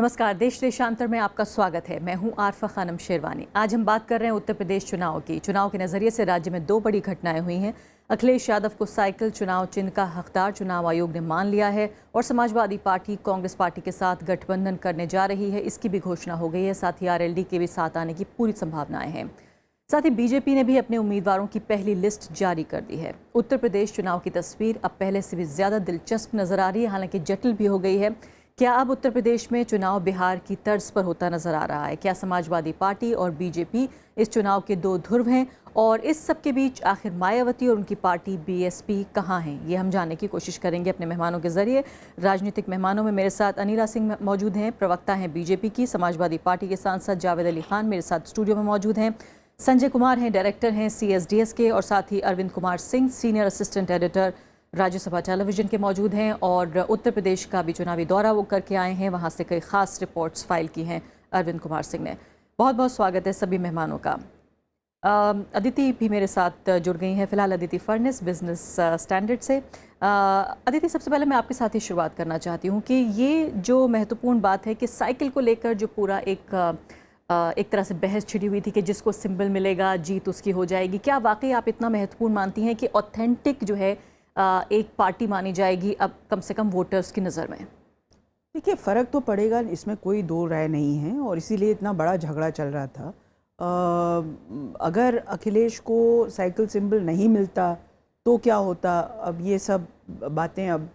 नमस्कार, देश देशांतर में आपका स्वागत है। मैं हूं आरफा खानम शेरवानी। आज हम बात कर रहे हैं उत्तर प्रदेश चुनाव की। चुनाव के नज़रिए से राज्य में दो बड़ी घटनाएं हुई हैं। अखिलेश यादव को साइकिल चुनाव चिन्ह का हकदार चुनाव आयोग ने मान लिया है और समाजवादी पार्टी कांग्रेस पार्टी के साथ गठबंधन करने जा रही है, इसकी भी घोषणा हो गई है। साथ ही आरएलडी के भी साथ आने की पूरी संभावनाएं हैं। साथ ही बीजेपी ने भी अपने उम्मीदवारों की पहली लिस्ट जारी कर दी है। उत्तर प्रदेश चुनाव की तस्वीर अब पहले से भी ज़्यादा दिलचस्प नजर आ रही है, हालांकि जटिल भी हो गई है। क्या अब उत्तर प्रदेश में चुनाव बिहार की तर्ज पर होता नजर आ रहा है? क्या समाजवादी पार्टी और बीजेपी इस चुनाव के दो ध्रुव हैं? और इस सब के बीच आखिर मायावती और उनकी पार्टी बीएसपी कहाँ हैं? ये हम जानने की कोशिश करेंगे अपने मेहमानों के जरिए। राजनीतिक मेहमानों में मेरे साथ अनिला सिंह मौजूद हैं, प्रवक्ता हैं बीजेपी की। समाजवादी पार्टी के सांसद जावेद अली खान मेरे साथ स्टूडियो में मौजूद हैं। संजय कुमार हैं, डायरेक्टर हैं CSDS के। और साथ ही Arvind Kumar Singh, senior assistant editor Rajya Sabha television के मौजूद हैं और उत्तर प्रदेश का भी चुनावी दौरा वो करके आए हैं, वहाँ से कई खास रिपोर्ट्स फाइल की हैं अरविंद कुमार सिंह ने। बहुत बहुत स्वागत है सभी मेहमानों का। अदिति भी मेरे साथ जुड़ गई हैं। फिलहाल अदिति फर्नेस बिजनेस स्टैंडर्ड से। अदिति, सबसे पहले मैं आपके साथ ही शुरुआत करना चाहती हूँ कि ये जो महत्वपूर्ण बात है कि साइकिल को लेकर जो पूरा एक तरह से बहस छिड़ी हुई थी कि जिसको सिंबल मिलेगा जीत उसकी हो जाएगी, क्या वाकई आप इतना महत्वपूर्ण मानती हैं कि ऑथेंटिक जो है एक पार्टी मानी जाएगी अब कम से कम वोटर्स की नज़र में? देखिए, फ़र्क तो पड़ेगा, इसमें कोई दो राय नहीं है और इसीलिए इतना बड़ा झगड़ा चल रहा था। अगर अखिलेश को साइकिल सिंबल नहीं मिलता तो क्या होता? अब ये सब बातें अब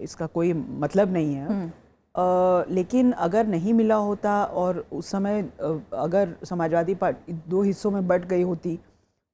इसका कोई मतलब नहीं है। लेकिन अगर नहीं मिला होता और उस समय अगर समाजवादी पार्टी दो हिस्सों में बंट गई होती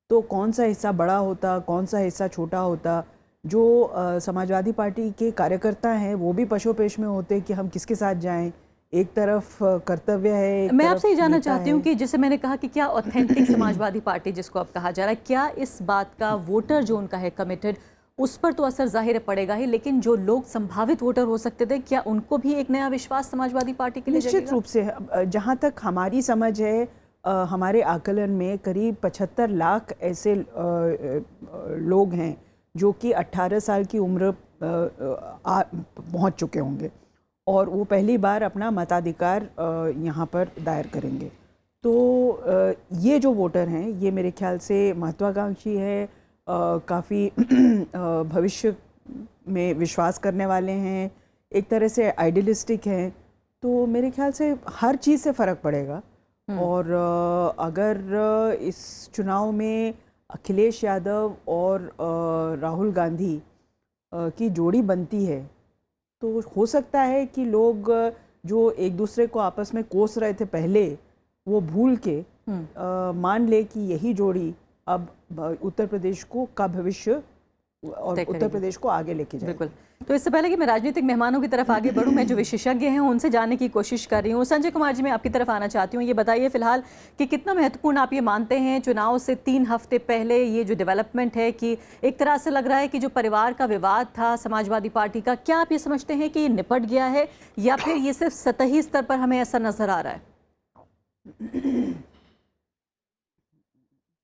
तो कौन सा हिस्सा बड़ा होता, कौन सा हिस्सा छोटा होता? जो समाजवादी पार्टी के कार्यकर्ता हैं वो भी पशोपेश में होते कि हम किसके साथ जाएं। एक तरफ कर्तव्य है, मैं आपसे ये जानना चाहती हूँ कि जैसे मैंने कहा कि क्या ऑथेंटिक समाजवादी पार्टी जिसको अब कहा जा रहा है, क्या इस बात का वोटर जो उनका है कमिटेड, उस पर तो असर जाहिर पड़ेगा ही, लेकिन जो लोग संभावित वोटर हो सकते थे, क्या उनको भी एक नया विश्वास समाजवादी पार्टी के लिए निश्चित रूप से? जहाँ तक हमारी समझ है, हमारे आकलन में करीब 75 लाख ऐसे लोग हैं जो कि 18 साल की उम्र पहुंच चुके होंगे और वो पहली बार अपना मताधिकार यहाँ पर दायर करेंगे। तो ये जो वोटर हैं ये मेरे ख्याल से महत्वाकांक्षी है, काफ़ी भविष्य में विश्वास करने वाले हैं, एक तरह से आइडियलिस्टिक हैं। तो मेरे ख्याल से हर चीज़ से फ़र्क पड़ेगा। और अगर इस चुनाव में अखिलेश यादव और राहुल गांधी की जोड़ी बनती है तो हो सकता है कि लोग जो एक दूसरे को आपस में कोस रहे थे पहले, वो भूल के मान ले कि यही जोड़ी अब उत्तर प्रदेश का भविष्य और उत्तर प्रदेश को आगे लेके जाए। बिल्कुल। तो इससे पहले कि मैं राजनीतिक मेहमानों की तरफ आगे बढ़ूं, मैं जो विशेषज्ञ हैं उनसे जानने की कोशिश कर रही हूं। संजय कुमार जी, मैं आपकी तरफ आना चाहती हूं। ये बताइए फिलहाल कि कितना महत्वपूर्ण आप ये मानते हैं चुनाव से 3 हफ्ते पहले ये जो डेवलपमेंट है कि एक तरह से लग रहा है कि जो परिवार का विवाद था समाजवादी पार्टी का, क्या आप ये समझते हैं कि ये निपट गया है या फिर ये सिर्फ सतही स्तर पर हमें ऐसा नजर आ रहा है?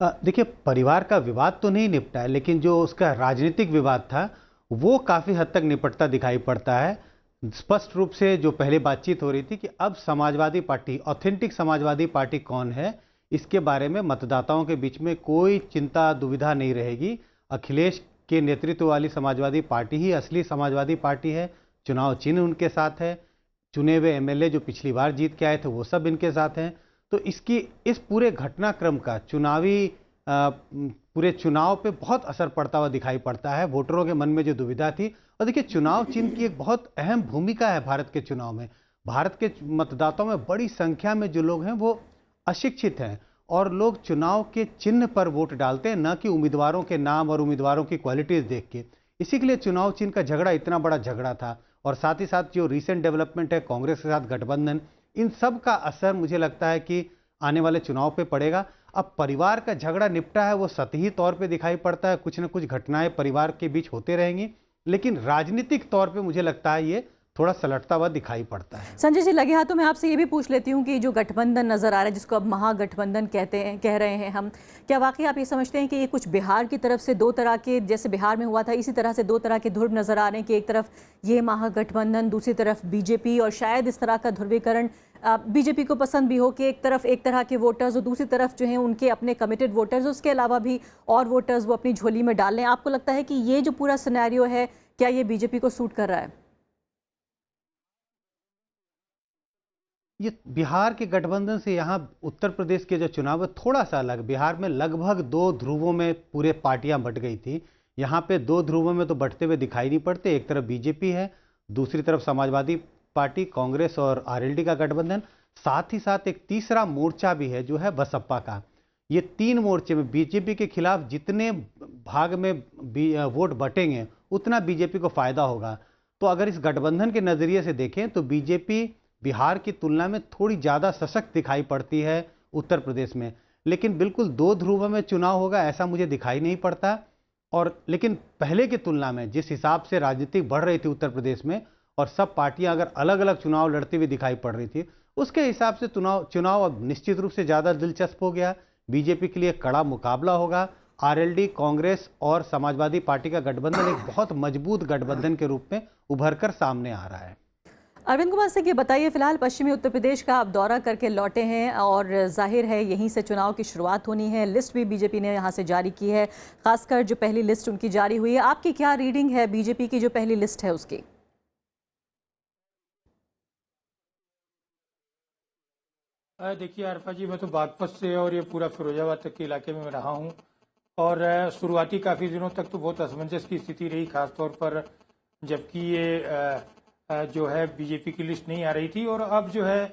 देखिए, परिवार का विवाद तो नहीं निपटा है, लेकिन जो उसका राजनीतिक विवाद था वो काफ़ी हद तक निपटता दिखाई पड़ता है। स्पष्ट रूप से जो पहले बातचीत हो रही थी कि अब Samajwadi party, authentic Samajwadi party कौन है, इसके बारे में मतदाताओं के बीच में कोई चिंता दुविधा नहीं रहेगी। अखिलेश के नेतृत्व वाली समाजवादी पार्टी ही असली समाजवादी पार्टी है। चुनाव चिन्ह उनके साथ है, चुने हुए MLA जो पिछली बार जीत के आए थे वो सब इनके साथ हैं। तो इस पूरे घटनाक्रम का पूरे चुनाव पे बहुत असर पड़ता हुआ दिखाई पड़ता है। वोटरों के मन में जो दुविधा थी, और देखिए चुनाव चिन्ह की एक बहुत अहम भूमिका है भारत के चुनाव में। भारत के मतदाताओं में बड़ी संख्या में जो लोग हैं वो अशिक्षित हैं और लोग चुनाव के चिन्ह पर वोट डालते हैं, न कि उम्मीदवारों के नाम और उम्मीदवारों की क्वालिटीज देख के। इसी के लिए चुनाव चिन्ह का झगड़ा इतना बड़ा झगड़ा था। और साथ ही साथ जो रिसेंट डेवलपमेंट है, कांग्रेस के साथ गठबंधन, इन सब का असर मुझे लगता है कि आने वाले चुनाव पे पड़ेगा। अब परिवार का झगड़ा निपटा है वो सतही तौर पे दिखाई पड़ता है, कुछ न कुछ घटनाएं परिवार के बीच होते रहेंगी, लेकिन राजनीतिक तौर पे मुझे लगता है ये थोड़ा सलटता हुआ दिखाई पड़ता है। संजय जी, लगे हाथों मैं आपसे ये भी पूछ लेती हूँ कि जो गठबंधन नज़र आ रहा है, जिसको अब महागठबंधन कह रहे हैं हम, क्या वाकई आप ये समझते हैं कि ये कुछ बिहार की तरफ से दो तरह के, जैसे बिहार में हुआ था, इसी तरह से दो तरह के ध्रुव नज़र आ रहे हैं कि एक तरफ ये महागठबंधन, दूसरी तरफ बीजेपी, और शायद इस तरह का ध्रुवीकरण बीजेपी को पसंद भी हो कि एक तरफ एक तरह के वोटर्स और दूसरी तरफ जो हैं उनके अपने कमिटेड वोटर्स, उसके अलावा भी और वोटर्स वो अपनी झोली में डाल लें। आपको लगता है कि ये जो पूरा सिनेरियो है, क्या ये बीजेपी को सूट कर रहा है? ये बिहार के गठबंधन से यहाँ उत्तर प्रदेश के जो चुनाव है थोड़ा सा अलग। बिहार में लगभग 2 ध्रुवों में पूरे पार्टियां बट गई थी। यहाँ पे 2 ध्रुवों में तो बटते हुए दिखाई नहीं पड़ते। एक तरफ बीजेपी है, दूसरी तरफ समाजवादी पार्टी, कांग्रेस और आरएलडी का गठबंधन। साथ ही साथ एक तीसरा मोर्चा भी है जो है बसपा का। ये 3 मोर्चे में बीजेपी के खिलाफ जितने भाग में वोट बटेंगे उतना बीजेपी को फायदा होगा। तो अगर इस गठबंधन के नजरिए से देखें तो बीजेपी बिहार की तुलना में थोड़ी ज़्यादा सशक्त दिखाई पड़ती है उत्तर प्रदेश में। लेकिन बिल्कुल 2 ध्रुवों में चुनाव होगा ऐसा मुझे दिखाई नहीं पड़ता। और लेकिन पहले की तुलना में जिस हिसाब से राजनीतिक बढ़ रही थी उत्तर प्रदेश में और सब पार्टियां अगर अलग अलग चुनाव लड़ती हुई दिखाई पड़ रही थी, उसके हिसाब से चुनाव अब निश्चित रूप से ज़्यादा दिलचस्प हो गया। बीजेपी के लिए कड़ा मुकाबला होगा। आरएलडी, कांग्रेस और समाजवादी पार्टी का गठबंधन एक बहुत मजबूत गठबंधन के रूप में उभर कर सामने आ रहा है। अरविंद कुमार सिंह, ये बताइए, फिलहाल पश्चिमी उत्तर प्रदेश का आप दौरा करके लौटे हैं और जाहिर है यहीं से चुनाव की शुरुआत होनी है। लिस्ट भी बीजेपी ने यहाँ से जारी की है, खासकर जो पहली लिस्ट उनकी जारी हुई है। आपकी क्या रीडिंग है बीजेपी की जो पहली लिस्ट है उसकी? देखिए आरफा जी, मैं तो बागपत से और ये पूरा फिरोजाबाद तक के इलाके में रहा हूँ और शुरुआती काफ़ी दिनों तक तो बहुत असमंजस की स्थिति रही, खासतौर पर जबकि ये जो है बीजेपी की लिस्ट नहीं आ रही थी और अब जो है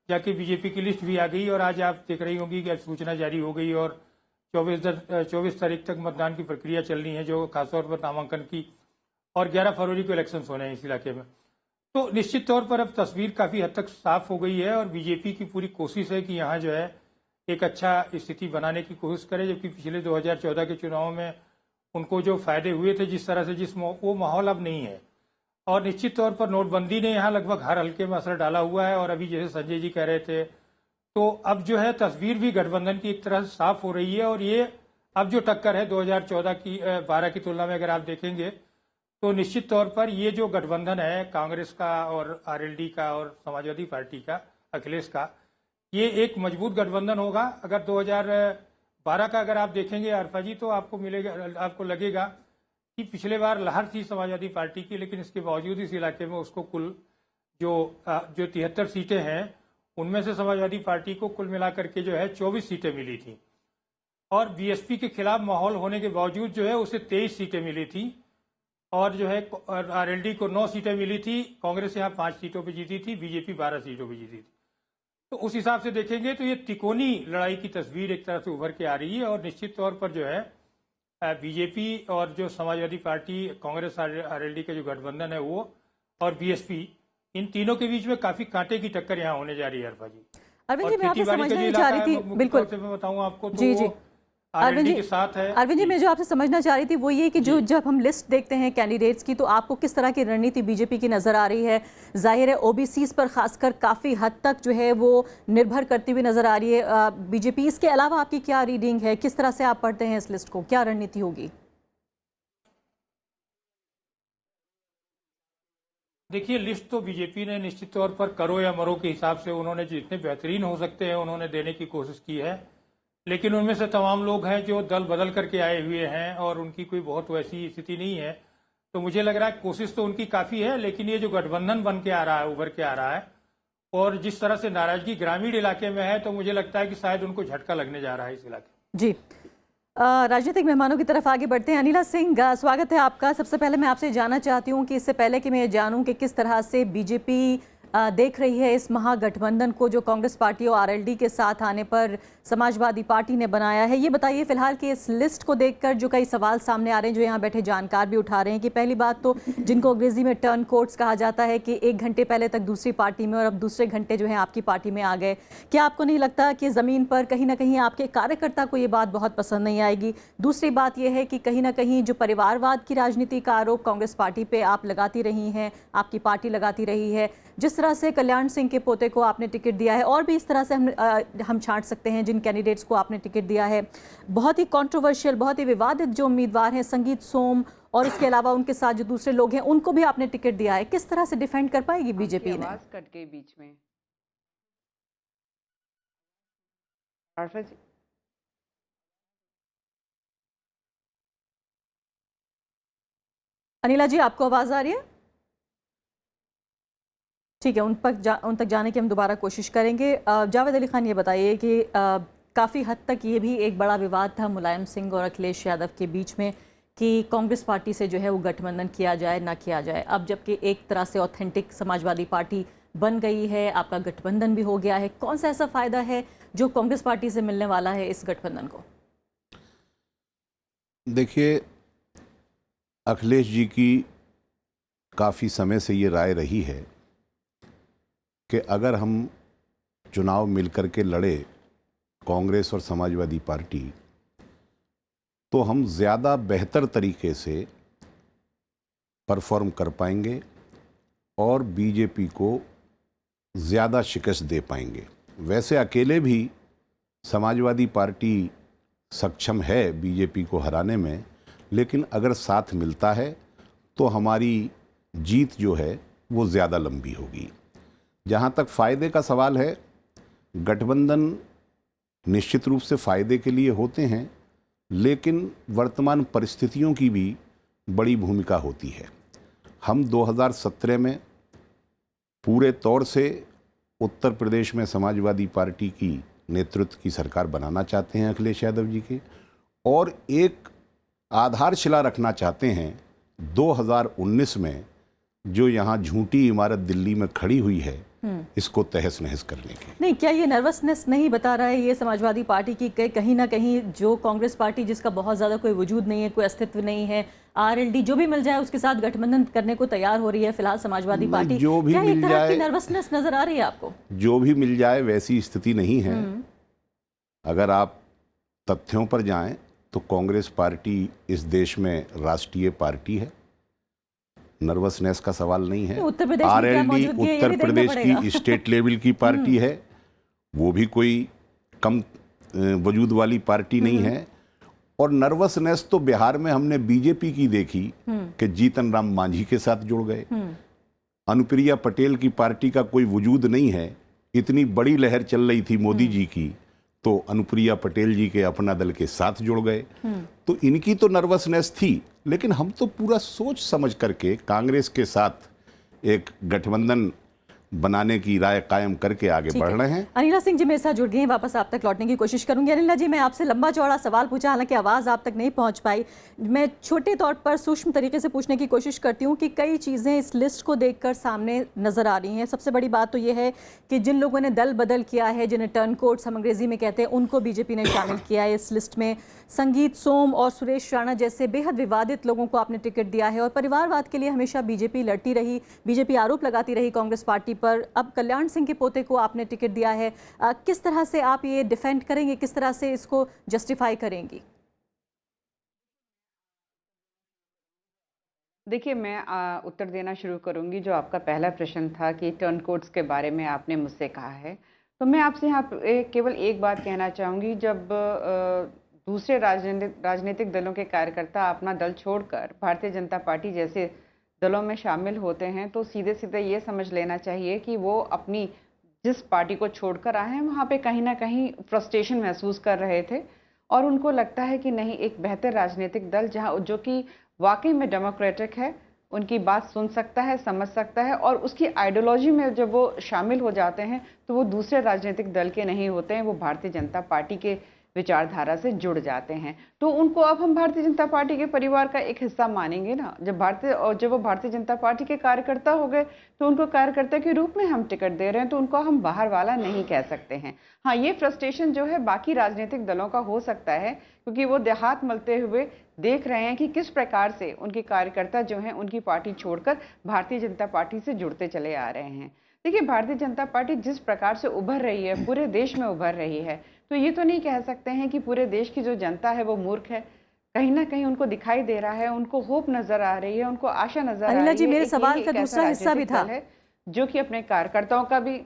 जाके बीजेपी की लिस्ट भी आ गई। और आज आप देख रही होंगी कि सूचना जारी हो गई और 24 तारीख तक मतदान की प्रक्रिया चल रही है, जो खासतौर पर नामांकन की, और 11 फरवरी को इलेक्शन होने हैं इस इलाके में। तो निश्चित तौर पर अब तस्वीर काफ़ी हद तक साफ हो गई है और बीजेपी की पूरी कोशिश है कि यहाँ जो है एक अच्छा स्थिति बनाने की कोशिश करे, जबकि पिछले 2014 के चुनाव में उनको जो फायदे हुए थे जिस तरह से वो माहौल अब नहीं है। और निश्चित तौर पर नोटबंदी ने यहाँ लगभग हर हल्के में असर डाला हुआ है। और अभी जैसे संजय जी कह रहे थे, तो अब जो है तस्वीर भी गठबंधन की एक तरह से साफ हो रही है। और ये अब जो टक्कर है 2012 की तुलना में अगर आप देखेंगे तो निश्चित तौर पर ये जो गठबंधन है कांग्रेस का और आरएलडी का और समाजवादी पार्टी का, अखिलेश का, ये एक मजबूत गठबंधन होगा। अगर 2012 का अगर आप देखेंगे आरफा जी, तो आपको लगेगा कि पिछले बार लहर थी समाजवादी पार्टी की, लेकिन इसके बावजूद इस इलाके में उसको कुल जो 73 सीटें हैं उनमें से समाजवादी पार्टी को कुल मिलाकर के जो है 24 सीटें मिली थी। और बीएसपी के खिलाफ माहौल होने के बावजूद जो है उसे 23 सीटें मिली थी। और जो है आरएलडी को 9 सीटें मिली थी, कांग्रेस यहाँ 5 सीटों पर जीती थी, बीजेपी 12 सीटों पर जीती थी। तो उस हिसाब से देखेंगे तो ये तिकोनी लड़ाई की तस्वीर एक तरह से उभर के आ रही है। और निश्चित तौर पर जो है बीजेपी और जो समाजवादी पार्टी, कांग्रेस, आरएलडी का जो गठबंधन है वो, और बीएसपी, इन तीनों के बीच में काफी कांटे की टक्कर यहाँ होने जा रही है अरफा जी। अरविंद जी, मैं आपसे समझना चाह रही थी, बिल्कुल मैं बताऊँ आपको तो जी जी अरविंद जी के साथ है। अरविंद जी, मैं जो आपसे समझना चाह रही थी वो ये कि जो जब हम लिस्ट देखते हैं कैंडिडेट्स की, तो आपको किस तरह की रणनीति बीजेपी की नजर आ रही है? जाहिर है ओबीसीज पर खासकर काफी हद तक जो है वो निर्भर करती हुई नजर आ रही है बीजेपी। इसके अलावा आपकी क्या रीडिंग है, किस तरह से आप पढ़ते हैं इस लिस्ट को, क्या रणनीति होगी? देखिए, लिस्ट तो बीजेपी ने निश्चित तौर पर करो या मरो के हिसाब से उन्होंने जितने बेहतरीन हो सकते हैं उन्होंने देने की कोशिश की है। लेकिन उनमें से तमाम लोग हैं जो दल बदल करके आए हुए हैं और उनकी कोई बहुत वैसी स्थिति नहीं है। तो मुझे लग रहा है कोशिश तो उनकी काफ़ी है, लेकिन ये जो गठबंधन बन के आ रहा है, उभर के आ रहा है, और जिस तरह से नाराजगी ग्रामीण इलाके में है, तो मुझे लगता है कि शायद उनको झटका लगने जा रहा है इस इलाके। जी, राजनीतिक मेहमानों की तरफ आगे बढ़ते हैं। अनिला सिंह, स्वागत है आपका। सबसे पहले मैं आपसे जानना चाहती हूँ कि इससे पहले कि मैं जानूँ कि किस तरह से बीजेपी देख रही है इस महागठबंधन को जो कांग्रेस पार्टी और आरएलडी के साथ आने पर समाजवादी पार्टी ने बनाया है? ये बताइए फिलहाल कि इस लिस्ट को देखकर जो कई सवाल सामने आ रहे हैं, जो यहाँ बैठे जानकार भी उठा रहे हैं, कि पहली बात तो जिनको अंग्रेजी में टर्न कोट्स कहा जाता है कि 1 घंटे पहले तक दूसरी पार्टी में और अब दूसरे घंटे जो है आपकी पार्टी में आ गए, क्या आपको नहीं लगता कि ज़मीन पर कहीं ना कहीं आपके कार्यकर्ता को ये बात बहुत पसंद नहीं आएगी? दूसरी बात यह है कि कहीं ना कहीं जो परिवारवाद की राजनीति का आरोप कांग्रेस पार्टी पे आप लगाती रही हैं, आपकी पार्टी लगाती रही है, जिस तरह से कल्याण सिंह के पोते को आपने टिकट दिया है, और भी इस तरह से हम छांट सकते हैं जिन कैंडिडेट्स को आपने टिकट दिया है, बहुत ही कंट्रोवर्शियल, बहुत ही विवादित जो उम्मीदवार हैं संगीत सोम, और इसके अलावा उनके साथ जो दूसरे लोग हैं उनको भी आपने टिकट दिया है, किस तरह से डिफेंड कर पाएगी बीजेपी ने? आवाज कट गई बीच में। आरफा जी, अनिला जी, आपको आवाज आ रही है? ठीक है, उन तक जाने की हम दोबारा कोशिश करेंगे। जावेद अली खान, ये बताइए कि काफ़ी हद तक ये भी एक बड़ा विवाद था मुलायम सिंह और अखिलेश यादव के बीच में कि कांग्रेस पार्टी से जो है वो गठबंधन किया जाए ना किया जाए। अब जबकि एक तरह से ऑथेंटिक समाजवादी पार्टी बन गई है, आपका गठबंधन भी हो गया है, कौन सा ऐसा फ़ायदा है जो कांग्रेस पार्टी से मिलने वाला है इस गठबंधन को? देखिए, अखिलेश जी की काफ़ी समय से ये राय रही है कि अगर हम चुनाव मिलकर के लड़े कांग्रेस और समाजवादी पार्टी, तो हम ज़्यादा बेहतर तरीके से परफॉर्म कर पाएंगे और बीजेपी को ज़्यादा शिकस्त दे पाएंगे। वैसे अकेले भी समाजवादी पार्टी सक्षम है बीजेपी को हराने में, लेकिन अगर साथ मिलता है तो हमारी जीत जो है वो ज़्यादा लंबी होगी। जहाँ तक फ़ायदे का सवाल है, गठबंधन निश्चित रूप से फ़ायदे के लिए होते हैं, लेकिन वर्तमान परिस्थितियों की भी बड़ी भूमिका होती है। हम 2017 में पूरे तौर से उत्तर प्रदेश में समाजवादी पार्टी की नेतृत्व की सरकार बनाना चाहते हैं अखिलेश यादव जी के, और एक आधारशिला रखना चाहते हैं 2019 में जो यहाँ झूठी इमारत दिल्ली में खड़ी हुई है, इसको तहस नहस करने की। नहीं, क्या ये नर्वसनेस नहीं बता रहा है ये समाजवादी पार्टी की कहीं ना कहीं जो कांग्रेस पार्टी जिसका बहुत ज़्यादा कोई वजूद नहीं है, कोई अस्तित्व नहीं है, आरएलडी जो भी मिल जाए उसके साथ गठबंधन करने को तैयार हो रही है फिलहाल समाजवादी पार्टी, जो भी क्या मिल एक तरह जाए, की नर्वसनेस नजर आ रही है आपको? जो भी मिल जाए वैसी स्थिति नहीं है। अगर आप तथ्यों पर जाएं तो कांग्रेस पार्टी इस देश में राष्ट्रीय पार्टी है, नर्वसनेस का सवाल नहीं है। आरएलडी उत्तर प्रदेश की स्टेट लेवल की पार्टी है, वो भी कोई कम वजूद वाली पार्टी नहीं है। और नर्वसनेस तो बिहार में हमने बीजेपी की देखी कि जीतन राम मांझी के साथ जुड़ गए। अनुप्रिया पटेल की पार्टी का कोई वजूद नहीं है, इतनी बड़ी लहर चल रही थी मोदी जी की, तो अनुप्रिया पटेल जी के अपना दल के साथ जुड़ गए। तो इनकी तो नर्वसनेस थी, लेकिन हम तो पूरा सोच समझ करके कांग्रेस के साथ एक गठबंधन बनाने की राय कायम करके आगे बढ़ रहे हैं। अनिला सिंह जी मेरे साथ जुड़ गई हैं, वापस आप तक लौटने की कोशिश करूंगी। अनिला जी, मैं आपसे लंबा चौड़ा सवाल पूछा, हालांकि आवाज़ आप तक नहीं पहुंच पाई। मैं छोटे तौर पर सूक्ष्म तरीके से पूछने की कोशिश करती हूं कि कई चीज़ें इस लिस्ट को देखकर सामने नज़र आ रही हैं। सबसे बड़ी बात तो ये है कि जिन लोगों ने दल बदल किया है, जिन्हें टर्न कोट्स हम अंग्रेजी में कहते हैं, उनको बीजेपी ने शामिल किया है इस लिस्ट में। संगीत सोम और सुरेश राणा जैसे बेहद विवादित लोगों को आपने टिकट दिया है, और परिवारवाद के लिए हमेशा बीजेपी लड़ती रही, बीजेपी आरोप लगाती रही कांग्रेस पार्टी पर। अब कल्याण सिंह के पोते को आपने टिकट दिया है, किस तरह से आप ये डिफेंड करेंगे, किस तरह से इसको जस्टिफाई करेंगी? देखिए, मैं उत्तर देना शुरू करूंगी। जो आपका पहला प्रश्न था कि टर्न कोड्स के बारे में आपने मुझसे कहा है, तो मैं आपसे यहाँ केवल एक बात कहना चाहूँगी। जब दूसरे राजनीतिक दलों के कार्यकर्ता अपना दल छोड़कर भारतीय जनता पार्टी जैसे दलों में शामिल होते हैं, तो सीधे सीधे ये समझ लेना चाहिए कि वो अपनी जिस पार्टी को छोड़कर आए हैं वहाँ पे कहीं ना कहीं फ्रस्ट्रेशन महसूस कर रहे थे, और उनको लगता है कि नहीं, एक बेहतर राजनीतिक दल जहाँ जो कि वाकई में डेमोक्रेटिक है, उनकी बात सुन सकता है, समझ सकता है, और उसकी आइडियोलॉजी में जब वो शामिल हो जाते हैं तो वो दूसरे राजनीतिक दल के नहीं होते हैं, वो भारतीय जनता पार्टी के विचारधारा से जुड़ जाते हैं, तो उनको अब हम भारतीय जनता पार्टी के परिवार का एक हिस्सा मानेंगे ना। जब वो भारतीय जनता पार्टी के कार्यकर्ता हो गए तो उनको कार्यकर्ता के रूप में हम टिकट दे रहे हैं, तो उनको हम बाहर वाला नहीं कह सकते हैं। हाँ, ये फ्रस्ट्रेशन जो है बाकी राजनीतिक दलों का हो सकता है, क्योंकि वो देहात मलते हुए देख रहे हैं कि किस प्रकार से उनके कार्यकर्ता जो हैं उनकी पार्टी छोड़कर भारतीय जनता पार्टी से जुड़ते चले आ रहे हैं। देखिए, भारतीय जनता पार्टी जिस प्रकार से उभर रही है, पूरे देश में उभर रही है, तो ये तो नहीं कह सकते हैं कि पूरे देश की जो जनता है वो मूर्ख है। कहीं ना कहीं उनको दिखाई दे रहा है, उनको होप नजर आ रही है, उनको आशा नजर आ रही है। अनिला जी, मेरे एक सवाल यही का एक ऐसा दूसरा हिस्सा भी राजनीतिक था दल है जो कि अपने कार्यकर्ताओं का भी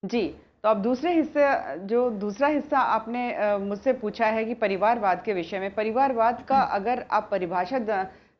जी। तो अब दूसरा हिस्सा आपने मुझसे पूछा है कि परिवारवाद के विषय में। परिवारवाद का अगर आप परिभाषा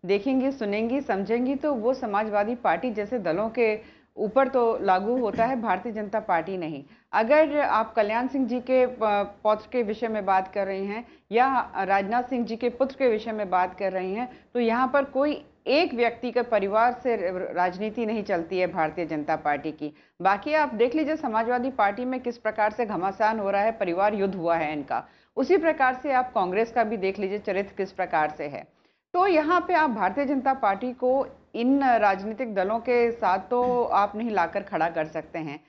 देखेंगी, सुनेंगी, समझेंगी, तो वो समाजवादी पार्टी जैसे दलों के ऊपर तो लागू होता है, भारतीय जनता पार्टी नहीं। अगर आप कल्याण सिंह जी के पौत्र के विषय में बात कर रही हैं या राजनाथ सिंह जी के पुत्र के विषय में बात कर रही हैं, तो यहाँ पर कोई एक व्यक्ति के परिवार से राजनीति नहीं चलती है भारतीय जनता पार्टी की। बाकी आप देख लीजिए समाजवादी पार्टी में किस प्रकार से घमासान हो रहा है, परिवार युद्ध हुआ है इनका। उसी प्रकार से आप कांग्रेस का भी देख लीजिए, चरित्र किस प्रकार से है। तो यहाँ पे आप भारतीय जनता पार्टी को इन राजनीतिक दलों के साथ तो आप नहीं लाकर खड़ा कर सकते हैं।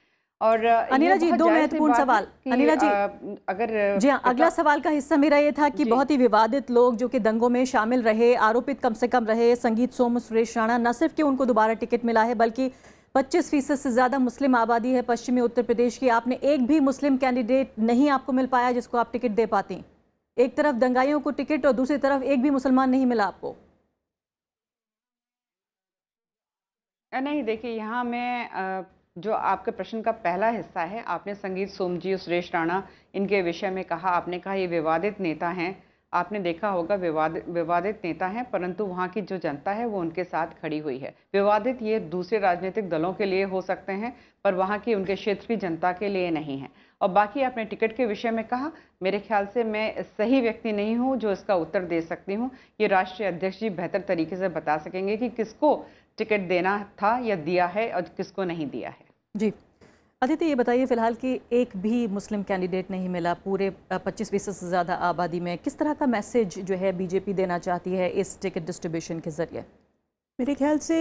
और अनिला जी, दो महत्वपूर्ण सवाल। अनिला जी, अगर जी हाँ, अगला सवाल का हिस्सा मेरा ये था कि बहुत ही विवादित लोग जो कि दंगों में शामिल रहे, आरोपित कम से कम रहे, संगीत सोम, सुरेश राणा, न सिर्फ कि उनको दोबारा टिकट मिला है बल्कि 25% से ज्यादा मुस्लिम आबादी है पश्चिमी उत्तर प्रदेश की। आपने एक भी मुस्लिम कैंडिडेट नहीं आपको मिल पाया जिसको आप टिकट दे पाती। एक तरफ दंगाइयों को टिकट और दूसरी तरफ एक भी मुसलमान नहीं मिला आपको। नहीं, देखिए, यहाँ मैं जो आपके प्रश्न का पहला हिस्सा है, आपने संगीत सोम जी और सुरेश राणा इनके विषय में कहा। आपने कहा ये विवादित नेता हैं। आपने देखा होगा विवादित नेता हैं, परंतु वहाँ की जो जनता है वो उनके साथ खड़ी हुई है। विवादित ये दूसरे राजनीतिक दलों के लिए हो सकते हैं, पर वहाँ की उनके क्षेत्र की जनता के लिए नहीं है। और बाकी आपने टिकट के विषय में कहा, मेरे ख्याल से मैं सही व्यक्ति नहीं हूँ जो इसका उत्तर दे सकती हूँ। ये राष्ट्रीय अध्यक्ष जी बेहतर तरीके से बता सकेंगे कि किसको टिकट देना था या दिया है और किसको नहीं दिया है। जी अदिति, ये बताइए फिलहाल कि एक भी मुस्लिम कैंडिडेट नहीं मिला पूरे 25% से ज़्यादा आबादी में। किस तरह का मैसेज जो है बीजेपी देना चाहती है इस टिकट डिस्ट्रीब्यूशन के ज़रिए? मेरे ख्याल से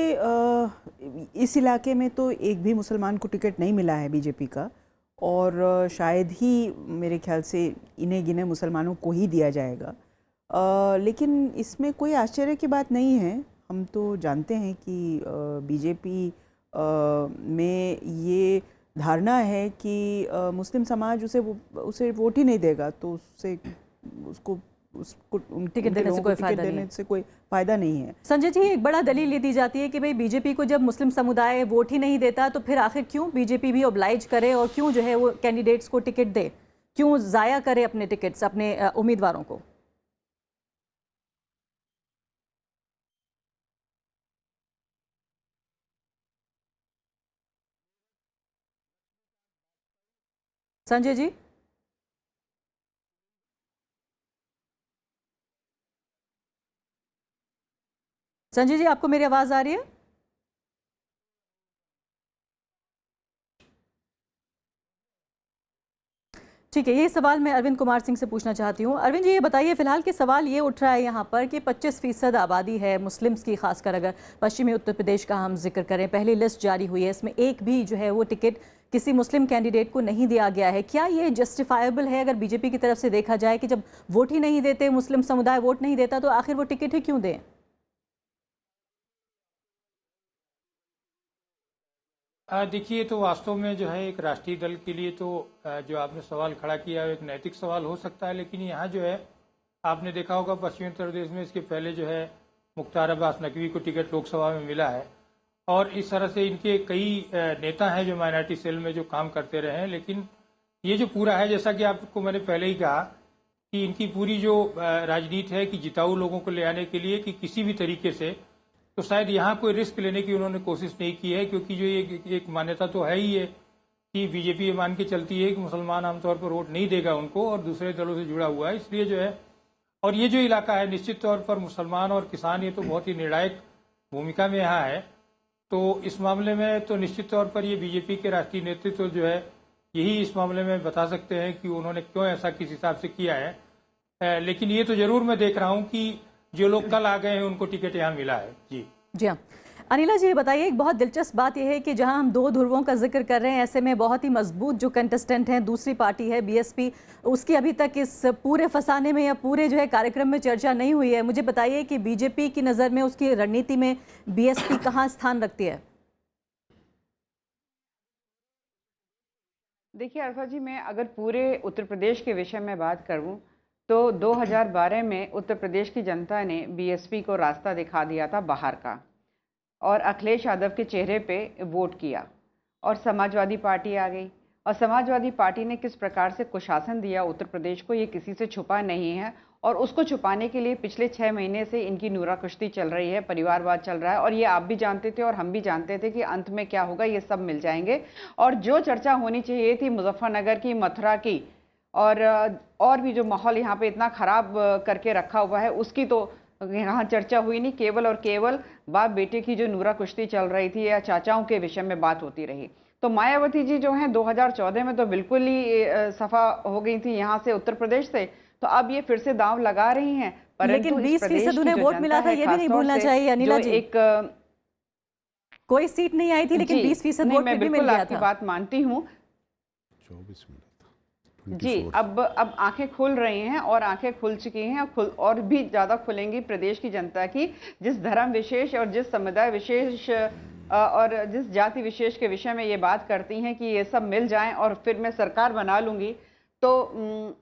इस इलाके में तो एक भी मुसलमान को टिकट नहीं मिला है बीजेपी का, और शायद ही मेरे ख्याल से इन्हें गिने मुसलमानों को ही दिया जाएगा। लेकिन इसमें कोई आश्चर्य की बात नहीं है। हम तो जानते हैं कि बीजेपी में ये धारणा है कि मुस्लिम समाज उसे वोट ही नहीं देगा, तो उसको टिकट देने से कोई फायदा नहीं है। संजय जी, एक बड़ा दलील ये दी जाती है कि भाई बीजेपी को जब मुस्लिम समुदाय वोट ही नहीं देता तो फिर आखिर क्यों बीजेपी भी ऑब्लाइज करे और क्यों जो है वो कैंडिडेट्स को टिकट दे, क्यों जाया करे अपने टिकट्स, अपने उम्मीदवारों को? संजय जी, संजय जी, आपको मेरी आवाज आ रही है? ठीक है, ये सवाल मैं अरविंद कुमार सिंह से पूछना चाहती हूँ। अरविंद जी, ये बताइए फिलहाल कि सवाल ये उठ रहा है यहाँ पर कि 25% आबादी है मुस्लिम्स की, खासकर अगर पश्चिमी उत्तर प्रदेश का हम जिक्र करें, पहली लिस्ट जारी हुई है, इसमें एक भी जो है वो टिकट किसी मुस्लिम कैंडिडेट को नहीं दिया गया है। क्या ये जस्टिफाइबल है अगर बीजेपी की तरफ से देखा जाए कि जब वोट ही नहीं देते, मुस्लिम समुदाय वोट नहीं देता, तो आखिर वो टिकट ही क्यों दें? देखिए, तो वास्तव में जो है एक राष्ट्रीय दल के लिए तो जो आपने सवाल खड़ा किया है एक नैतिक सवाल हो सकता है, लेकिन यहाँ जो है आपने देखा होगा पश्चिमी उत्तर प्रदेश में इसके पहले जो है मुख्तार अब्बास नकवी को टिकट लोकसभा में मिला है, और इस तरह से इनके कई नेता हैं जो माइनॉरिटी सेल में जो काम करते रहे हैं। लेकिन ये जो पूरा है, जैसा कि आपको मैंने पहले ही कहा कि इनकी पूरी जो राजनीति है कि जिताऊ लोगों को ले आने के लिए कि किसी भी तरीके से, तो शायद यहाँ कोई रिस्क लेने की उन्होंने कोशिश नहीं की है, क्योंकि जो एक मान्यता तो है ही है कि बीजेपी ये मान के चलती है कि मुसलमान आमतौर पर वोट नहीं देगा उनको और दूसरे दलों से जुड़ा हुआ है, इसलिए जो है, और ये जो इलाका है निश्चित तौर पर मुसलमान और किसान ये तो बहुत ही निर्णायक भूमिका में यहाँ है। तो इस मामले में तो निश्चित तौर पर ये बीजेपी के राष्ट्रीय नेतृत्व जो है यही इस मामले में बता सकते हैं कि उन्होंने क्यों ऐसा किस हिसाब से किया है। लेकिन ये तो जरूर मैं देख रहा हूं कि जो लोग कल आ गए हैं उनको टिकट यहाँ मिला है। जी हाँ, अनिला जी बताइए, एक बहुत दिलचस्प बात यह है कि जहां हम दो ध्रुवों का जिक्र कर रहे हैं, ऐसे में बहुत ही मजबूत जो कंटेस्टेंट हैं दूसरी पार्टी है बीएसपी, उसकी अभी तक इस पूरे फसाने में या पूरे जो है कार्यक्रम में चर्चा नहीं हुई है। मुझे बताइए कि बीजेपी की नज़र में, उसकी रणनीति में बीएसपी कहाँ स्थान रखती है? देखिए अरफा जी, मैं अगर पूरे उत्तर प्रदेश के विषय में बात करूं तो 2012 में उत्तर प्रदेश की जनता ने बीएसपी को रास्ता दिखा दिया था बाहर का, और अखिलेश यादव के चेहरे पे वोट किया और समाजवादी पार्टी आ गई। और समाजवादी पार्टी ने किस प्रकार से कुशासन दिया उत्तर प्रदेश को, ये किसी से छुपा नहीं है। और उसको छुपाने के लिए पिछले 6 महीने से इनकी नूरा कुश्ती चल रही है, परिवारवाद चल रहा है। और ये आप भी जानते थे और हम भी जानते थे कि अंत में क्या होगा, ये सब मिल जाएंगे। और जो चर्चा होनी चाहिए थी मुजफ्फरनगर की, मथुरा की, और भी जो माहौल यहाँ पे इतना ख़राब करके रखा हुआ है, उसकी तो यहाँ चर्चा हुई नहीं। केवल और केवल बाप बेटे की जो नूरा कुश्ती चल रही थी या चाचाओं के विषय में बात होती रही। तो मायावती जी जो हैं 2014 में तो बिल्कुल ही सफा हो गई थी यहाँ से, उत्तर प्रदेश से। तो अब ये फिर से दांव लगा रही हैं। लेकिन 20% उन्हें वोट मिला था, ये भी नहीं भूलना चाहिए अनिला जी। कोई सीट नहीं आई थी लेकिन 20% वोट भी मिल गया था। आपकी बात मानती हूँ 24 मिनट जी। अब आंखें खुल रही हैं और आंखें खुल चुकी हैं, और भी ज़्यादा खुलेंगी प्रदेश की जनता की, जिस धर्म विशेष और जिस समुदाय विशेष और जिस जाति विशेष के विषय में ये बात करती हैं कि ये सब मिल जाएं और फिर मैं सरकार बना लूँगी। तो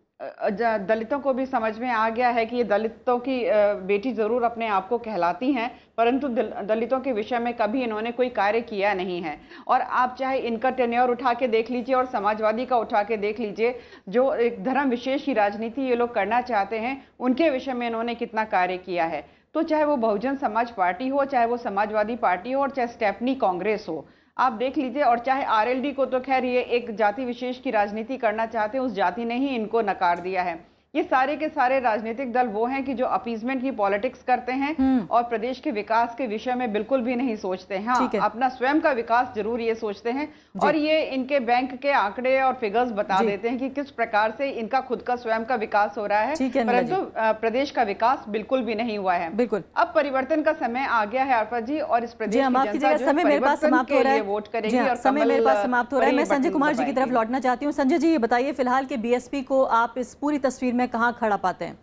दलितों को भी समझ में आ गया है कि ये दलितों की बेटी ज़रूर अपने आप को कहलाती हैं, परंतु दलितों के विषय में कभी इन्होंने कोई कार्य किया नहीं है। और आप चाहे इनका टेन्योर उठा के देख लीजिए और समाजवादी का उठा के देख लीजिए, जो एक धर्म विशेष की राजनीति ये लोग करना चाहते हैं, उनके विषय में इन्होंने कितना कार्य किया है। तो चाहे वो बहुजन समाज पार्टी हो, चाहे वो समाजवादी पार्टी हो, और चाहे स्टेपनी कांग्रेस हो, आप देख लीजिए। और चाहे आरएलडी को, तो खैर ये एक जाति विशेष की राजनीति करना चाहते हैं, उस जाति ने ही इनको नकार दिया है। ये सारे के सारे राजनीतिक दल वो हैं कि जो अपीजमेंट की पॉलिटिक्स करते हैं और प्रदेश के विकास के विषय में बिल्कुल भी नहीं सोचते हैं। हाँ, अपना स्वयं का विकास जरूर ये सोचते हैं, और ये इनके बैंक के आंकड़े और फिगर्स बता देते हैं कि किस प्रकार से इनका खुद का स्वयं का विकास हो रहा है, परंतु प्रदेश का विकास बिल्कुल भी नहीं हुआ है। बिल्कुल अब परिवर्तन का समय आ गया है आरफा जी, और इस प्रदेश की जनता समय मेरे पास समाप्त हो रहा है, वोट करेगी और समय मेरे पास समाप्त हो रहा है। मैं संजय कुमार जी की तरफ लौटना चाहती हूँ। संजय जी, ये बताइए फिलहाल के बीएसपी को आप इस पूरी तस्वीर में कहाँ खड़ा पाते हैं?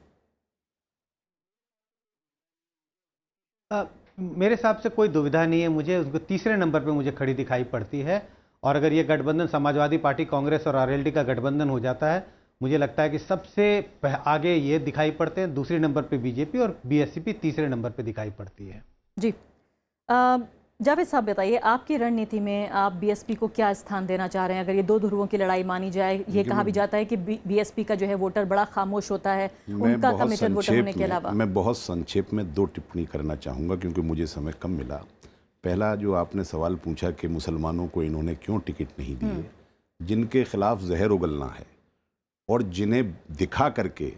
मेरे हिसाब से कोई दुविधा नहीं है, मुझे उनको तीसरे नंबर पे मुझे खड़ी दिखाई पड़ती है। और अगर ये गठबंधन समाजवादी पार्टी, कांग्रेस और आरएलडी का गठबंधन हो जाता है, मुझे लगता है कि सबसे आगे ये दिखाई पड़ते हैं, दूसरे नंबर पे बीजेपी और बीएसपी तीसरे नंबर पे दिखाई पड़ती है। जी जावेद साहब बताइए, आपकी रणनीति में आप बीएसपी को क्या स्थान देना चाह रहे हैं? अगर ये दो ध्रुवों की लड़ाई मानी जाए, ये कहा भी जाता है कि बीएसपी का जो है वोटर बड़ा खामोश होता है उनका कमिटेड वोटर होने के अलावा। मैं बहुत संक्षेप में 2 टिप्पणी करना चाहूँगा क्योंकि मुझे समय कम मिला। पहला जो आपने सवाल पूछा कि मुसलमानों को इन्होंने क्यों टिकट नहीं दिए, जिनके खिलाफ जहर उगलना है और जिन्हें दिखा करके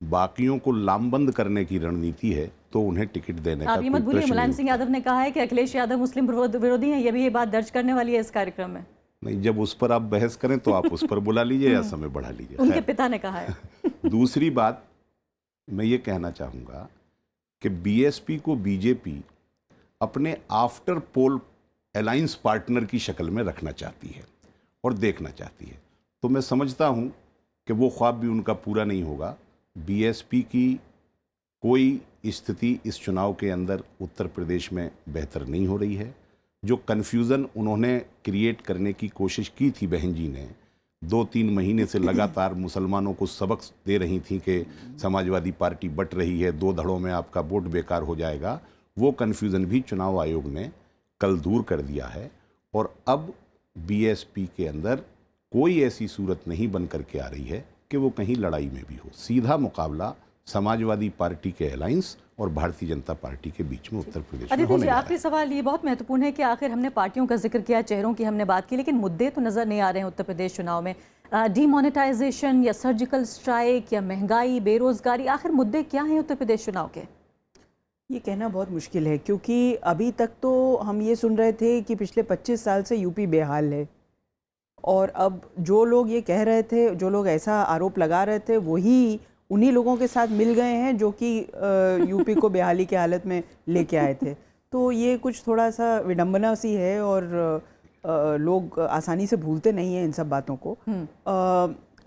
बाकियों को लामबंद करने की रणनीति है, तो उन्हें टिकट देने का आप ये मत भूलिए, मुलायम सिंह यादव ने कहा है कि अखिलेश यादव मुस्लिम विरोधी हैं। ये भी ये बात दर्ज करने वाली है इस कार्यक्रम में। नहीं, जब उस पर आप बहस करें तो आप उस पर बुला लीजिए या समय बढ़ा लीजिए। उनके पिता ने कहा है। दूसरी बात मैं ये कहना चाहूँगा कि बीएसपी को बीजेपी अपने आफ्टर पोल अलायंस पार्टनर की शक्ल में रखना चाहती है और देखना चाहती है। तो मैं समझता हूँ कि वो ख्वाब भी उनका पूरा नहीं होगा। बीएसपी की कोई स्थिति इस चुनाव के अंदर उत्तर प्रदेश में बेहतर नहीं हो रही है। जो कन्फ्यूज़न उन्होंने क्रिएट करने की कोशिश की थी बहन जी ने, 2-3 महीने से लगातार मुसलमानों को सबक दे रही थी कि समाजवादी पार्टी बट रही है, 2 धड़ों में आपका वोट बेकार हो जाएगा, वो कन्फ्यूज़न भी चुनाव आयोग ने कल दूर कर दिया है। और अब बीएसपी के अंदर कोई ऐसी सूरत नहीं बन करके आ रही है कि वो कहीं लड़ाई में भी हो। सीधा मुकाबला समाजवादी पार्टी के अलायंस और भारतीय जनता पार्टी के बीच में उत्तर प्रदेश में होने जा रहा है। आखिरी सवाल ये बहुत महत्वपूर्ण है कि आखिर हमने पार्टियों का जिक्र किया, चेहरों की हमने बात की, लेकिन मुद्दे तो नजर नहीं आ रहे हैं उत्तर प्रदेश चुनाव में। डीमोनेटाइजेशन या सर्जिकल स्ट्राइक या महंगाई, बेरोजगारी, आखिर मुद्दे क्या हैं उत्तर प्रदेश चुनाव के? ये कहना बहुत मुश्किल है क्योंकि अभी तक तो हम ये सुन रहे थे कि पिछले 25 साल से यूपी बेहाल है और अब जो लोग ये कह रहे थे, जो लोग ऐसा आरोप लगा रहे थे, वही उन्हीं लोगों के साथ मिल गए हैं जो कि यूपी को बेहाली की हालत में लेके आए थे। तो ये कुछ थोड़ा सा विडंबना सी है और लोग आसानी से भूलते नहीं हैं इन सब बातों को।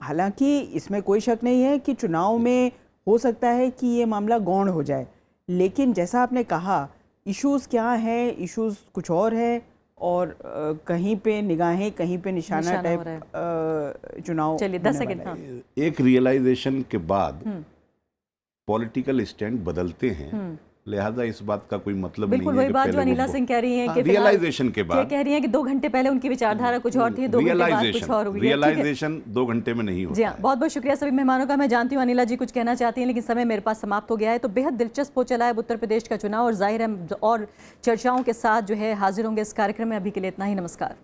हालांकि इसमें कोई शक नहीं है कि चुनाव में हो सकता है कि ये मामला गौण हो जाए, लेकिन जैसा आपने कहा, इश्यूज़ क्या हैं, इश्यूज़ कुछ और है और कहीं पे निगाहें, कहीं पे निशाना टाइप चुनाव। चलिए 10 सेकंड। हाँ। एक रियलाइजेशन के बाद पॉलिटिकल स्टैंड बदलते हैं, लिहाजा इस बात का कोई मतलब नहीं है। बिल्कुल वही बात जो अनिला सिंह कह रही हैं कि रियलाइजेशन के बाद कह रही हैं कि 2 घंटे पहले उनकी विचारधारा कुछ और थी, 2 घंटे बाद कुछ और हुई है। रियलाइजेशन 2 घंटे में नहीं होता। जी हाँ, बहुत बहुत शुक्रिया सभी मेहमानों का। मैं जानती हूँ अनिला जी कुछ कहना चाहती हैं, लेकिन समय मेरे पास समाप्त हो गया है। तो बेहद दिलचस्प हो चला है उत्तर प्रदेश का चुनाव और जाहिर है और चर्चाओं के साथ जो है हाजिर होंगे इस कार्यक्रम में। अभी के लिए इतना ही, नमस्कार।